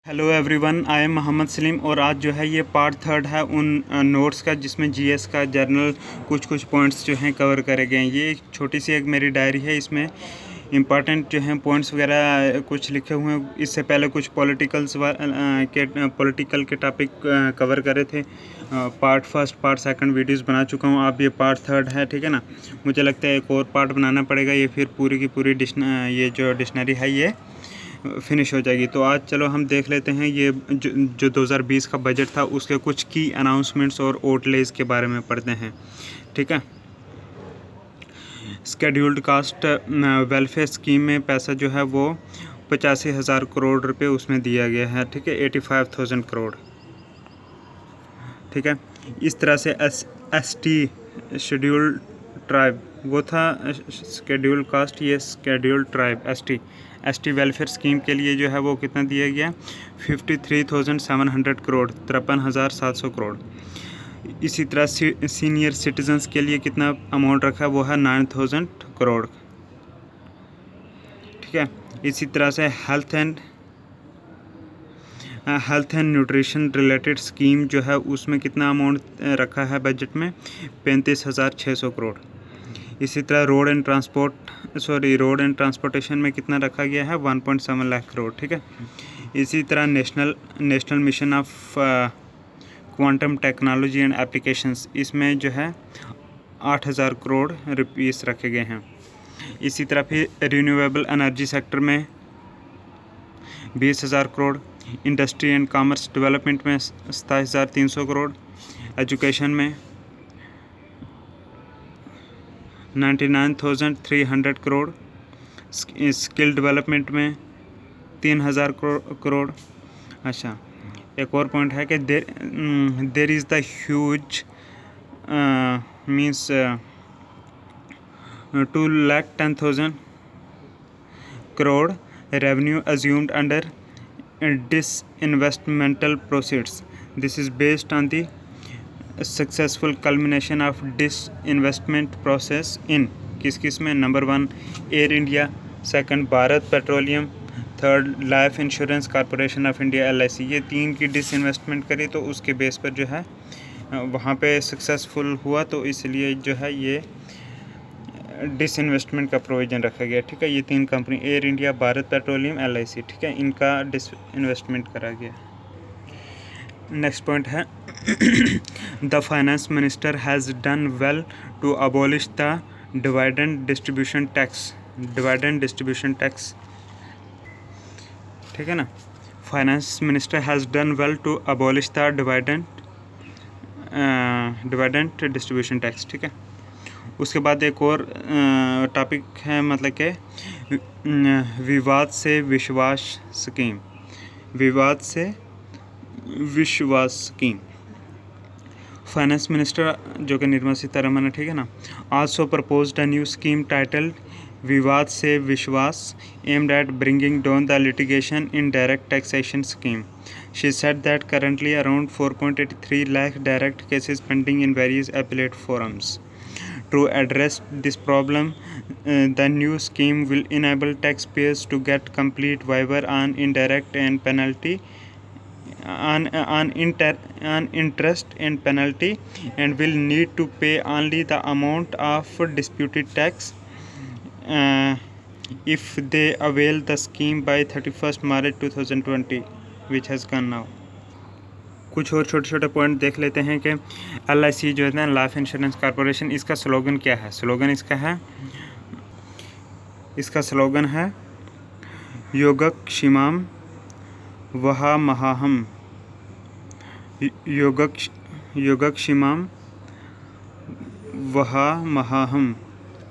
Hello everyone, I am Mohammad Salim और आज जो है ये पार्ट थर्ड है उन नोट्स का जिसमें जीएस का जर्नल कुछ पॉइंट्स जो हैं कवर करे गए हैं। ये एक छोटी सी एक मेरी डायरी है, इसमें इम्पॉर्टेंट जो हैं पॉइंट्स वगैरह कुछ लिखे हुए हैं। इससे पहले कुछ पॉलिटिकल के टॉपिक कवर करे थे। Part first part second videos बना चुका हूँ, अब ये पार्ट थर्ड है, ठीक है ना। मुझे लगता है एक और पार्ट बनाना पड़ेगा, ये फिर पूरी की पूरी ये जो डिक्शनरी है ये फिनिश हो जाएगी। तो आज चलो हम देख लेते हैं ये जो 2020 का बजट था उसके कुछ की अनाउंसमेंट्स और आउटलेज के बारे में पढ़ते हैं, ठीक है। स्केड्यूल्ड कास्ट वेलफेयर स्कीम में पैसा जो है वो 85,000 करोड़ रुपए उसमें दिया गया है, ठीक है। 85,000 करोड़, ठीक है। इस तरह से एसटी शेड्यूल्ड ट्राइब वो था स्केड्यूल्ड कास्ट, ये scheduled tribe ST welfare scheme के लिए जो है वो कितना दिया गया 53,700 करोड़, 53,700 करोड़। इसी तरह सीनियर सिटीजन्स के लिए कितना अमाउंट रखा है वो है 9,000 करोड़, ठीक है। इसी तरह से health and nutrition related scheme जो है उसमें कितना अमाउंट रखा है बजट में 35,600 करोड़। इसी तरह रोड एंड ट्रांसपोर्टेशन में कितना रखा गया है 1.7 लाख करोड़, ठीक है। इसी तरह national mission of quantum technology and applications, इसमें जो है 8,000 करोड़ रुपीस रखे गए हैं। इसी तरह फिर रिन्यूएबल एनर्जी सेक्टर में 20,000 crore, industry and commerce development में 27,300 करोड़, एजुकेशन में 99,300 करोड़, स्किल डेवलपमेंट में 3,000 करोड़। अच्छा, एक और पॉइंट है कि there is the huge means 2,10,000 crore revenue assumed under disinvestmental proceeds. This is based on the successful culmination of disinvestment process in किस में number 1 air India, second Bharat petroleum, third life insurance corporation of India LIC। ये 3 की disinvestment करी तो उसके base पर जो है वहाँ पे सक्सेसफुल हुआ, तो इसलिए जो है ये डिसइन्वेस्टमेंट का प्रोविज़न रखा गया, ठीक है। ये 3 company air India, Bharat petroleum, LIC, ठीक है, इनका डिसइन्वेस्टमेंट करा गया। नेक्स्ट पॉइंट है the finance minister has done well to abolish the dividend distribution tax, ठीक है ना। Finance minister has done well to abolish the dividend distribution tax, ठीक है। उसके बाद एक और टॉपिक है, मतलब कि विवाद से विश्वास स्कीम। फाइनेंस मिनिस्टर जो कि निर्मला सीतारमण है, ठीक है ना, also proposed a new scheme titled विवाद से विश्वास aimed at bringing down the litigation in direct taxation scheme. She said that currently around 4.83 lakh direct cases pending in various appellate forums. To address this problem, the new scheme will enable taxpayers to get complete waiver on indirect and penalty on interest and penalty, and will need to pay only the amount of disputed tax if they avail the scheme by 31st March 2020, which has gone now. कुछ और छोटे point देख लेते हैं कि LIC जो है ना, लाइफ इंश्योरेंस कॉरपोरेशन, इसका स्लोगन क्या है। इसका स्लोगन है योगक्षेमम वहामहम, योगक्षेमम वहामहम,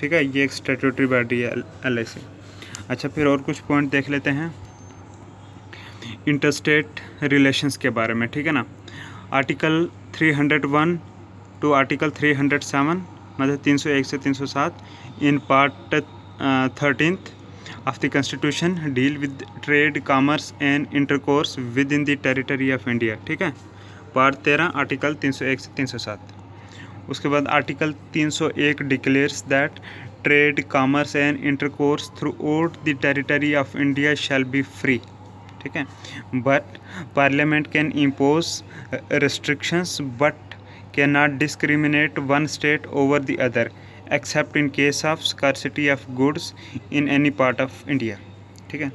ठीक है। ये एक स्टैट्यूटरी बॉडी है LIC। अच्छा, फिर और कुछ पॉइंट देख लेते हैं इंटरस्टेट रिलेशंस के बारे में, ठीक है ना। आर्टिकल 301 टू आर्टिकल 307, मतलब 301 से 307 in part 13th of the constitution deal with trade, commerce and intercourse with in the territory of India, ठीक है। पार्ट 13 आर्टिकल 301 से 307। उसके बाद article 301 declares that trade, commerce and intercourse through out the territory of India shall be free, ठीक है। But parliament can impose restrictions but cannot discriminate one state over the other except in case of scarcity of goods in any part of India, ठीक है।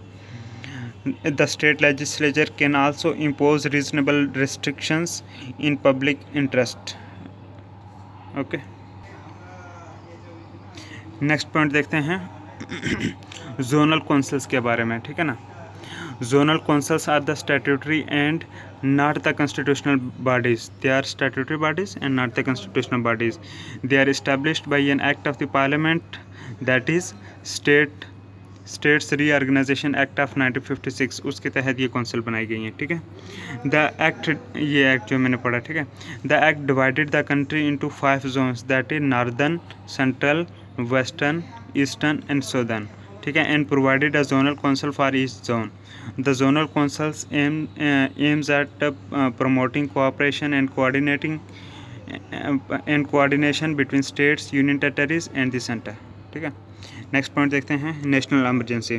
The state legislature can also impose reasonable restrictions in public interest, okay. Next point देखते हैं zonal councils के बारे में, ठीक है ना। Zonal councils are the statutory and not the constitutional bodies. They are statutory bodies and not the constitutional bodies. They are established by an act of the parliament, that is States Reorganization Act of 1956। उसके तहत ये council बनाई गई हैं, ठीक है। ये act जो मैंने पढ़ा, ठीक है। The act divided the country into 5 zones, that is northern, central, western, eastern and southern, ठीक है, and provided a zonal council for each zone. The zonal councils aims at promoting cooperation and coordination between states, union territories and the center, ठीक है। Next point देखते हैं national emergency.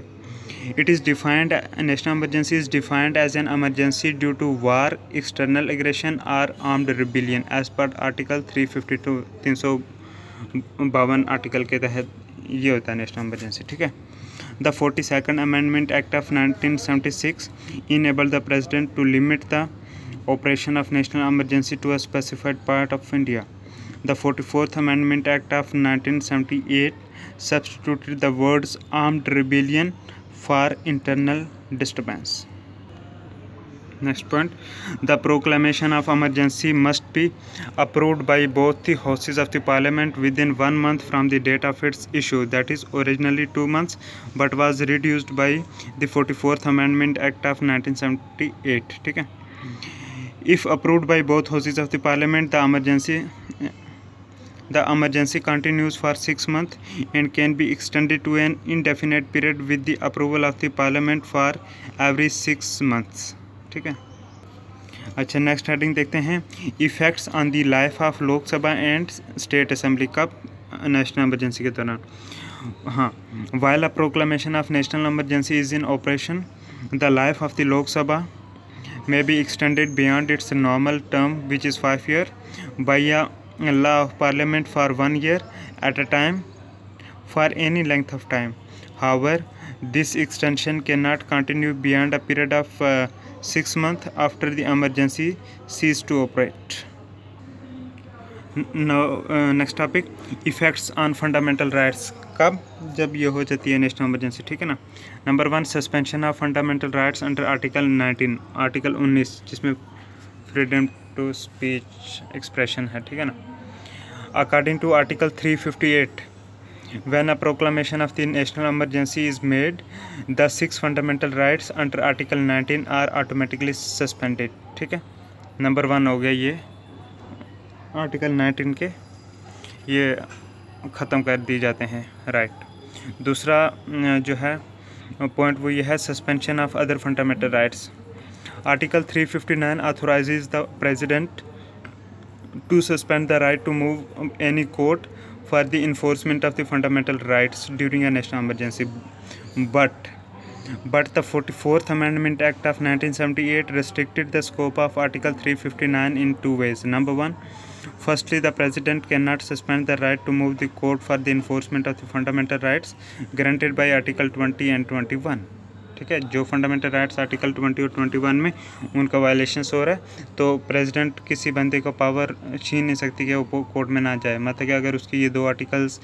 National emergency is defined as an emergency due to war, external aggression or armed rebellion as per Article 352 352 article के तहत ये होता है national emergency, ठीक है। The 42nd Amendment Act of 1976 enabled the President to limit the operation of national emergency to a specified part of India. The 44th Amendment Act of 1978 substituted the words armed rebellion for internal disturbance. Next point, the proclamation of emergency must be approved by both the houses of the parliament within 1 month from the date of its issue, that is originally 2 months but was reduced by the 44th Amendment Act of 1978, ठीक है। If approved by both houses of the parliament, the emergency continues for 6 months and can be extended to an indefinite period with the approval of the parliament for every 6 months, ठीक है। अच्छा, next heading देखते हैं effects on the life of Lok Sabha and state assembly. कब? National emergency के दौरान। हाँ, while a proclamation of national emergency is in operation, the life of the Lok Sabha may be extended beyond its normal term, which is 5 years, by a law of parliament for 1 year at a time for any length of time. However, this extension cannot continue beyond a period of 6 months after the emergency ceased to operate. Now, next topic, effects on fundamental rights. कब? जब ये हो जाती है national emergency, ठीक है ना। Number 1, suspension of fundamental rights under article 19, article 19 जिसमें फ्रीडम टू स्पीच एक्सप्रेशन है, ठीक है ना। According to article 358, when a proclamation of the national emergency is made, the 6 fundamental rights under article 19 are automatically suspended, ठीक है। Number 1 हो गया ये आर्टिकल 19 के ये ख़त्म कर दिए जाते हैं, राइट। दूसरा जो है पॉइंट वो ये है suspension of other fundamental rights. Article 359 authorises the president to suspend the right to move any court for the enforcement of the fundamental rights during a national emergency. But the 44th Amendment Act of 1978 restricted the scope of Article 359 in 2 ways. Number 1, firstly, the President cannot suspend the right to move the court for the enforcement of the fundamental rights granted by Article 20 and 21. ठीक है, जो fundamental rights article 20 और 21 में उनका violations हो रहा है तो प्रेसिडेंट किसी बंदे को पावर छीन नहीं सकती कि वो कोर्ट में ना जाए। मतलब कि अगर उसकी ये 2 आर्टिकल्स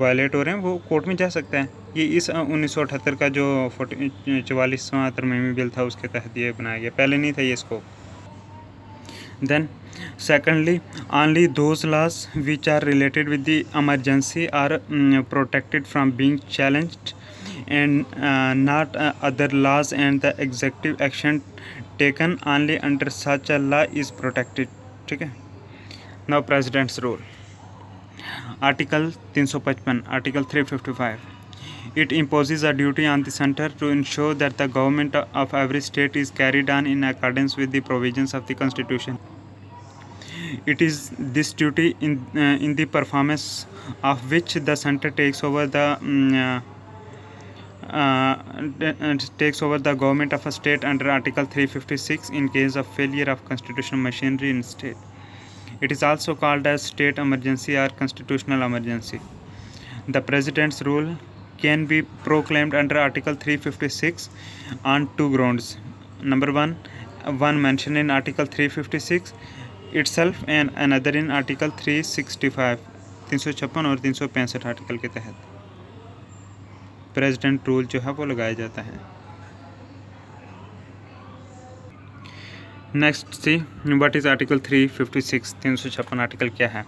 वायलेट हो रहे हैं वो कोर्ट में जा सकता है। ये इस 1978 का जो 44वां तरमीमी बिल था उसके तहत ये बनाया गया, पहले नहीं था ये scope. Then secondly, only those laws which are related with the emergency are protected from being challenged and not other laws, and the executive action taken only under such a law is protected, ठीक है। now president's role, article 355, article 355, it imposes a duty on the center to ensure that the government of every state is carried on in accordance with the provisions of the constitution. It is this duty in the performance of which the center takes over the takes over the government of a state under Article 356 in case of failure of constitutional machinery in state. It is also called as state emergency or constitutional emergency. The president's rule can be proclaimed under Article 356 on two grounds. Number one mentioned in Article 356 itself and another in Article 365 356 और 365 article के तहत president rule जो है वो लगाया जाता है. Next see what is article 356 356 article क्या है.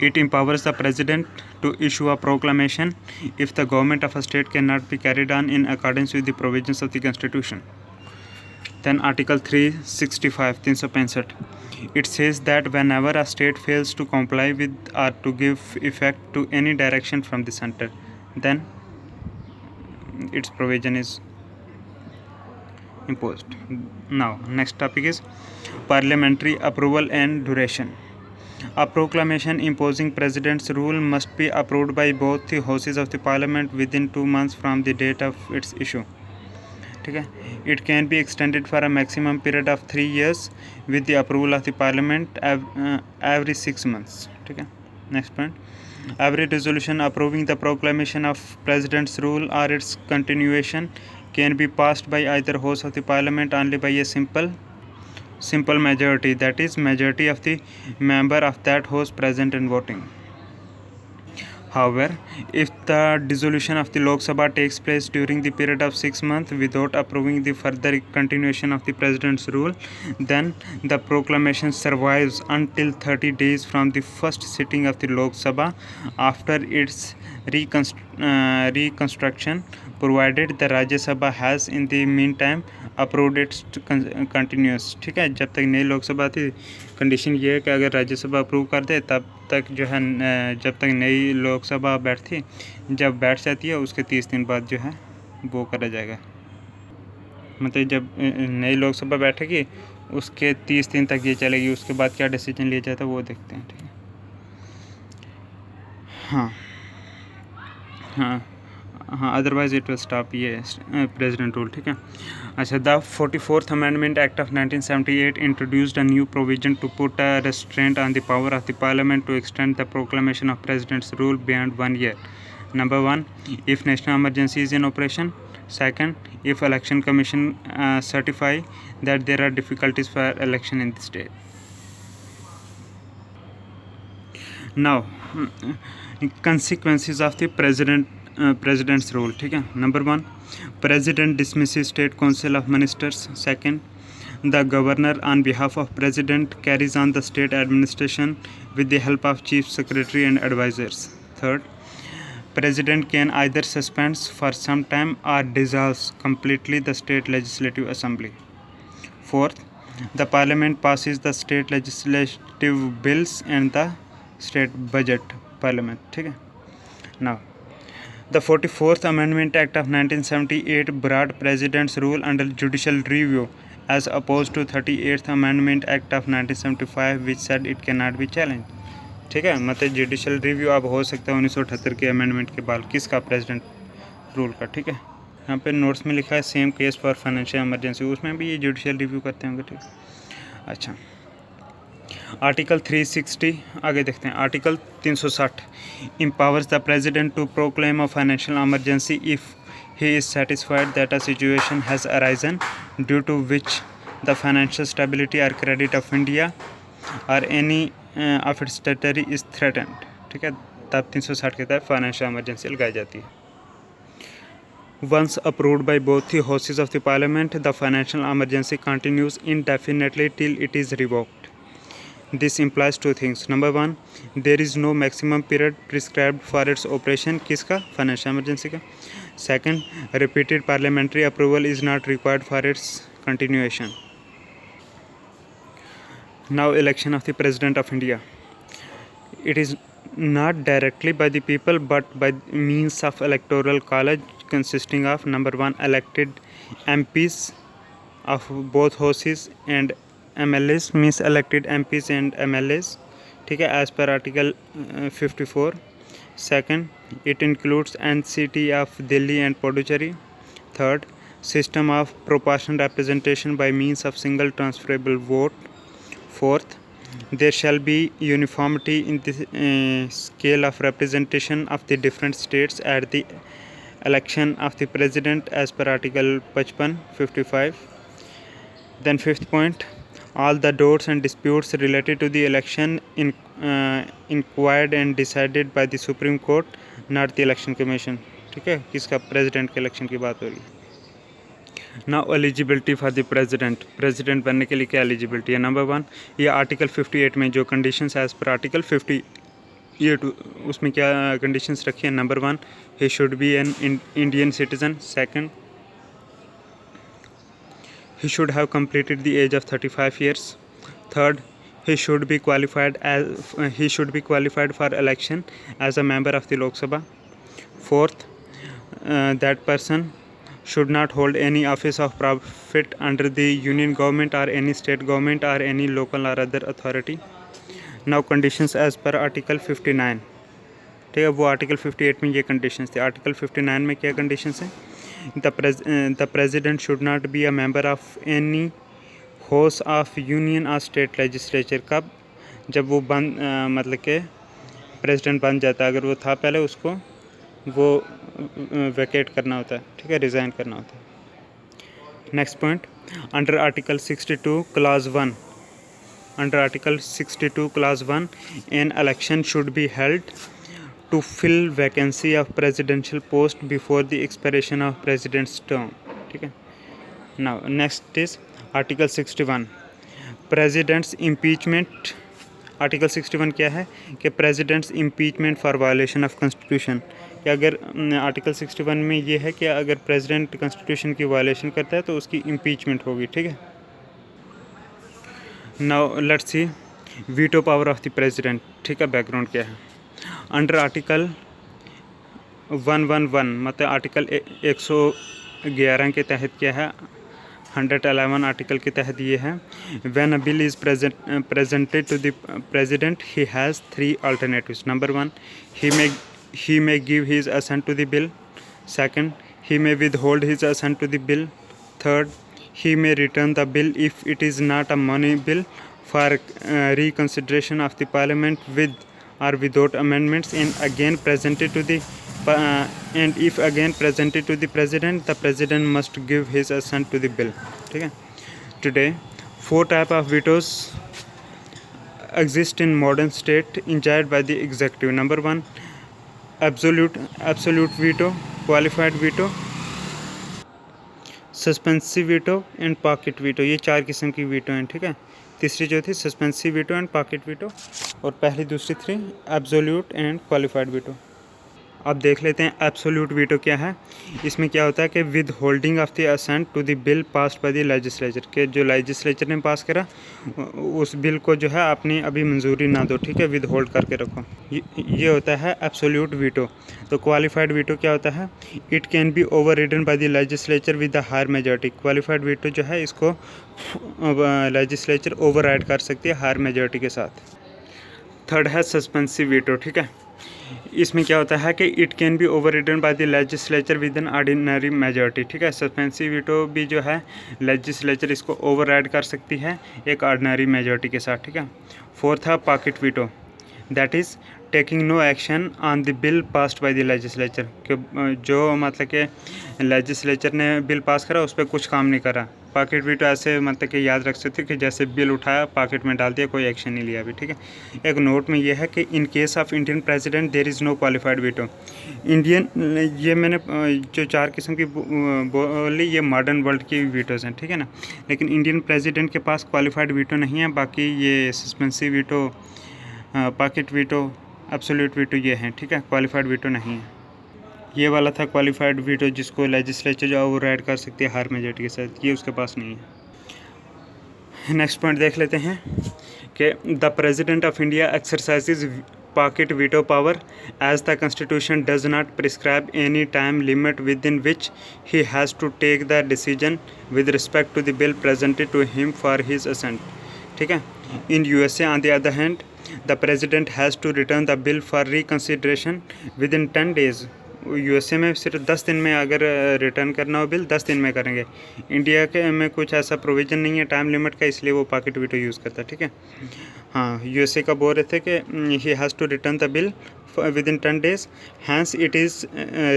It empowers the president to issue a proclamation if the government of a state can not be carried on in accordance with the provisions of the constitution. Then Article 365 365 it says that whenever a state fails to comply with or to give effect to any direction from the center, then its provision is imposed. Now next topic is parliamentary approval and duration. A proclamation imposing president's rule must be approved by both the houses of the parliament within 2 months from the date of its issue. ठीक है. It can be extended for a maximum period of 3 years with the approval of the parliament every 6 months. ठीक है. Next point. Every resolution approving the proclamation of president's rule और its continuation can be passed by either house of the parliament only by a simple majority, that is majority of the member of that house present and voting. However, if the dissolution of the Lok Sabha takes place during the period of 6 months without approving the further continuation of the president's rule, then the proclamation survives until 30 days from the first sitting of the Lok Sabha after its reconstruction, provided the Rajya Sabha has in the meantime approved it's continuous. ठीक है. जब तक नई लोकसभा थी condition ये है कि अगर राज्यसभा अप्रूव कर दे तब तक जो है जब तक नई लोकसभा बैठती जब बैठ जाती है उसके 30 दिन बाद जो है वो करा जाएगा. मतलब जब नई लोकसभा बैठेगी उसके 30 दिन तक ये चलेगी. उसके बाद क्या डिसीजन लिया जाता है वो देखते हैं. ठीक है. हाँ अदरवाइज इट विल स्टॉप ये प्रेसिडेंट रूल. ठीक है. अच्छा. The 44th amendment act of 1978 introduced a new provision to put a restraint on the power of the parliament to extend the proclamation of president's rule beyond 1 year. Number 1, if national emergency is in operation. Second, if election commission certify that there are difficulties for election in the state. Now consequences of the president's rule. ठीक है. Number 1, president dismisses state council of ministers. Second, the governor on behalf of president carries on the state administration with the help of chief secretary and advisors. Third, president can either suspend for some time or dissolve completely the state legislative assembly. Fourth, the parliament passes the state legislative bills and the state budget parliament. ठीक है. Now the 44th Amendment Act of 1978 brought President's rule under judicial review as opposed to 38th Amendment Act of 1975 which said it cannot be challenged. ठीक है. मतलब judicial review अब हो सकता है 1978 के अमेंडमेंट के बाद किसका प्रेसिडेंट रूल का. ठीक है. यहाँ पे नोट्स में लिखा है same case for financial emergency, उसमें भी ये जुडिशल रिव्यू करते होंगे. ठीक. अच्छा. आर्टिकल 360 आगे देखते हैं. Article 360 empowers the president to proclaim a financial emergency if he is satisfied that a situation has arisen due to which the financial stability or credit of India or any of its territory is threatened. ठीक है. तब 360 के तहत financial emergency लगाई जाती है. Once approved by both the houses of the parliament, the financial emergency continues indefinitely till it is revoked. This implies two things. Number 1, there is no maximum period prescribed for its operation. किसका? Financial emergency का. Second, repeated parliamentary approval is not required for its continuation. Now election of the President of India. It is not directly by the people but by means of electoral college consisting of number 1, elected MPs of both houses and MLAs means elected MPs and MLAs. ठीक है. as per article 54. Second, it includes NCT of Delhi and Puducherry. Third, system of proportional representation by means of single transferable vote. Fourth, there shall be uniformity in the scale of representation of the different states at the election of the president as per Article 55. Then fifth point, all the doubts and disputes related to the election inquired and decided by the Supreme Court, not the Election Commission. ठीक है, किसका? President के election की बात हो रही है। Now eligibility for the president बनने के लिए क्या एलिजिबिलिटी है? नंबर 1, ये आर्टिकल 58 में जो कंडीशंस एज पर आर्टिकल 58 उसमें क्या कंडीशंस रखी है? Number 1, he should be an Indian citizen. Second, he should have completed the age of 35 years. Third, he should be qualified for election as a member of the Lok Sabha. Fourth, that person should not hold any office of profit under the union government or any state government or any local or other authority. Now conditions as per article 59. ठीक है, वो article 58 में ये conditions थे। Article 59 में क्या conditions हैं? The president should not be a member of any house of union or state legislature. कब? जब वो मतलब के प्रेसिडेंट बन जाता है, अगर वो था पहले, उसको वो वैकेट करना होता है, ठीक है, रिज़ाइन करना होता है। Next point, under article 62 class 1 an election should be held to fill vacancy of presidential post before the expiration of president's term. ठीक है। Now next is article 61 president's impeachment. Article 61 क्या है कि president's impeachment for violation of constitution. कि अगर article 61 में ये है कि अगर प्रेसिडेंट कॉन्स्टिट्यूशन की वायलेशन करता है तो उसकी इम्पीचमेंट होगी। ठीक है। Now let's see veto power of the president. ठीक है, बैकग्राउंड क्या है? अंडर आर्टिकल 111 मतलब आर्टिकल 111 के तहत क्या है? 111 आर्टिकल के तहत ये है, when a bill is presented to the president he has 3 alternatives. Number 1, he may give his assent to the bill. Second, he may withhold his assent to the bill. Third, he may return the bill if it is not a money bill for reconsideration of the parliament with or without amendments, and again presented to the and if again presented to the president must give his assent to the bill. ठीक है। Today 4 type of vetoes exist in modern state enjoyed by the executive. Number 1, absolute veto, qualified veto, suspensive veto and pocket veto. ये 4 किस्म की veto हैं। ठीक है। तीसरी जो थी suspensive veto and pocket veto, और पहली दूसरी थी एब्सोल्यूट एंड क्वालिफाइड वीटो। अब देख लेते हैं एब्सोल्यूट वीटो क्या है। इसमें क्या होता है कि withholding of the assent to the bill passed by the legislature, के जो लेजिस्लेचर ने पास करा उस बिल को जो है आपने अभी मंजूरी ना दो। ठीक है, विद होल्ड करके रखो। ये होता है एब्सोल्यूट वीटो। तो क्वालिफाइड वीटो क्या होता है? It can be overridden by the legislature with the higher majority. Qualified veto जो है इसको लेजिस्लेचर ओवर राइड कर सकती है हायर मेजॉरिटी के साथ। थर्ड है सस्पेंसिव वीटो। ठीक है, इसमें क्या होता है कि it can be overridden by the legislature with an ordinary majority. ठीक है, सस्पेंसिव वीटो भी जो है लेजिस्लेचर इसको ओवर राइड कर सकती है एक ऑर्डिनरी मेजॉरिटी के साथ। ठीक है। फोर्थ है pocket veto, that is taking no action on the bill passed by the legislature. कि जो मतलब कि लेजिस्लेचर ने बिल पास करा उस पर कुछ काम नहीं करा। पॉकेट वीटो ऐसे मतलब कि याद रख सकते कि जैसे बिल उठाया पॉकेट में डाल दिया, कोई एक्शन नहीं लिया अभी। ठीक है। एक नोट में यह है कि in case of Indian president there is no qualified veto. Indian, ये मैंने जो 4 किस्म की बोली ये मॉडर्न वर्ल्ड की वीटोज़ हैं। ठीक है ना, लेकिन इंडियन प्रेसिडेंट के पास क्वालिफाइड वीटो नहीं है। बाकी ये suspensive veto, pocket veto, absolute veto ये हैं। ठीक है, क्वालिफाइड वीटो नहीं है। ये वाला था क्वालिफाइड वीटो जिसको लेजिस्लेचर जो ओवर राइड कर सकती है हायर मेजॉरिटी के साथ, ये उसके पास नहीं है। नेक्स्ट पॉइंट देख लेते हैं कि the president of India exercises pocket veto power as the constitution does not prescribe any time limit within which he has to take the decision with respect to the bill presented to him for his assent. ठीक है। In USA on the other hand the president has to return the bill for reconsideration within 10 days USA में सिर्फ 10 दिन में अगर return करना हो bill 10 दिन में करेंगे। इंडिया के में कुछ ऐसा प्रोविज़न नहीं है टाइम लिमिट का, इसलिए वो पॉकेट वीटो यूज़ करता है, ठीक है। हाँ, यूएसए का बोल रहे थे कि he has to return the bill within 10 days, hence it is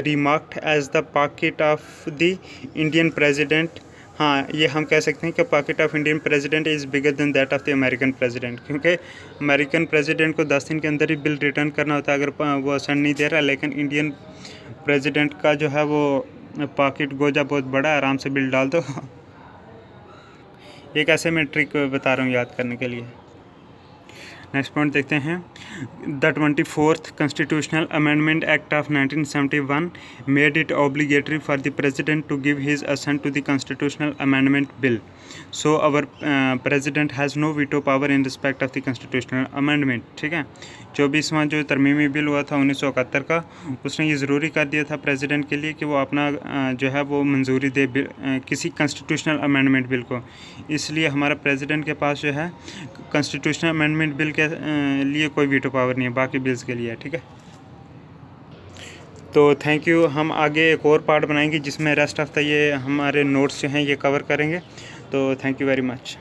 remarked as the pocket of the Indian president। हाँ, ये हम कह सकते हैं कि pocket of Indian president is bigger than that of the American president, क्योंकि American president को 10 दिन के अंदर ही बिल रिटर्न करना होता है अगर वो असेंट नहीं दे रहा, लेकिन इंडियन प्रेसिडेंट का जो है वो पॉकेट गोजा बहुत बड़ा है, आराम से बिल डाल दो। एक ऐसे मैं ट्रिक बता रहा हूँ याद करने के लिए। नेक्स्ट पॉइंट देखते हैं। The 24th constitutional amendment act of 1971 made it obligatory for the president to give his assent to the constitutional amendment bill, so our president has no veto power in respect of the constitutional amendment, ठीक है। 24वां जो तरमीमी bill हुआ था 1971 का, उसने ये ज़रूरी कर दिया था प्रेसिडेंट के लिए कि वो अपना जो है वो मंजूरी दे किसी कॉन्स्टिट्यूशनल अमेंडमेंट बिल को। इसलिए हमारा प्रेसिडेंट के पास जो है कॉन्स्टिट्यूशनल अमेंडमेंट बिल के लिए कोई वीटो पावर नहीं है, बाकी बिल्स के लिए, ठीक है। तो थैंक यू। हम आगे एक और पार्ट बनाएंगे जिसमें रेस्ट ऑफ द ये हमारे नोट्स जो हैं ये कवर करेंगे। तो थैंक यू वेरी मच।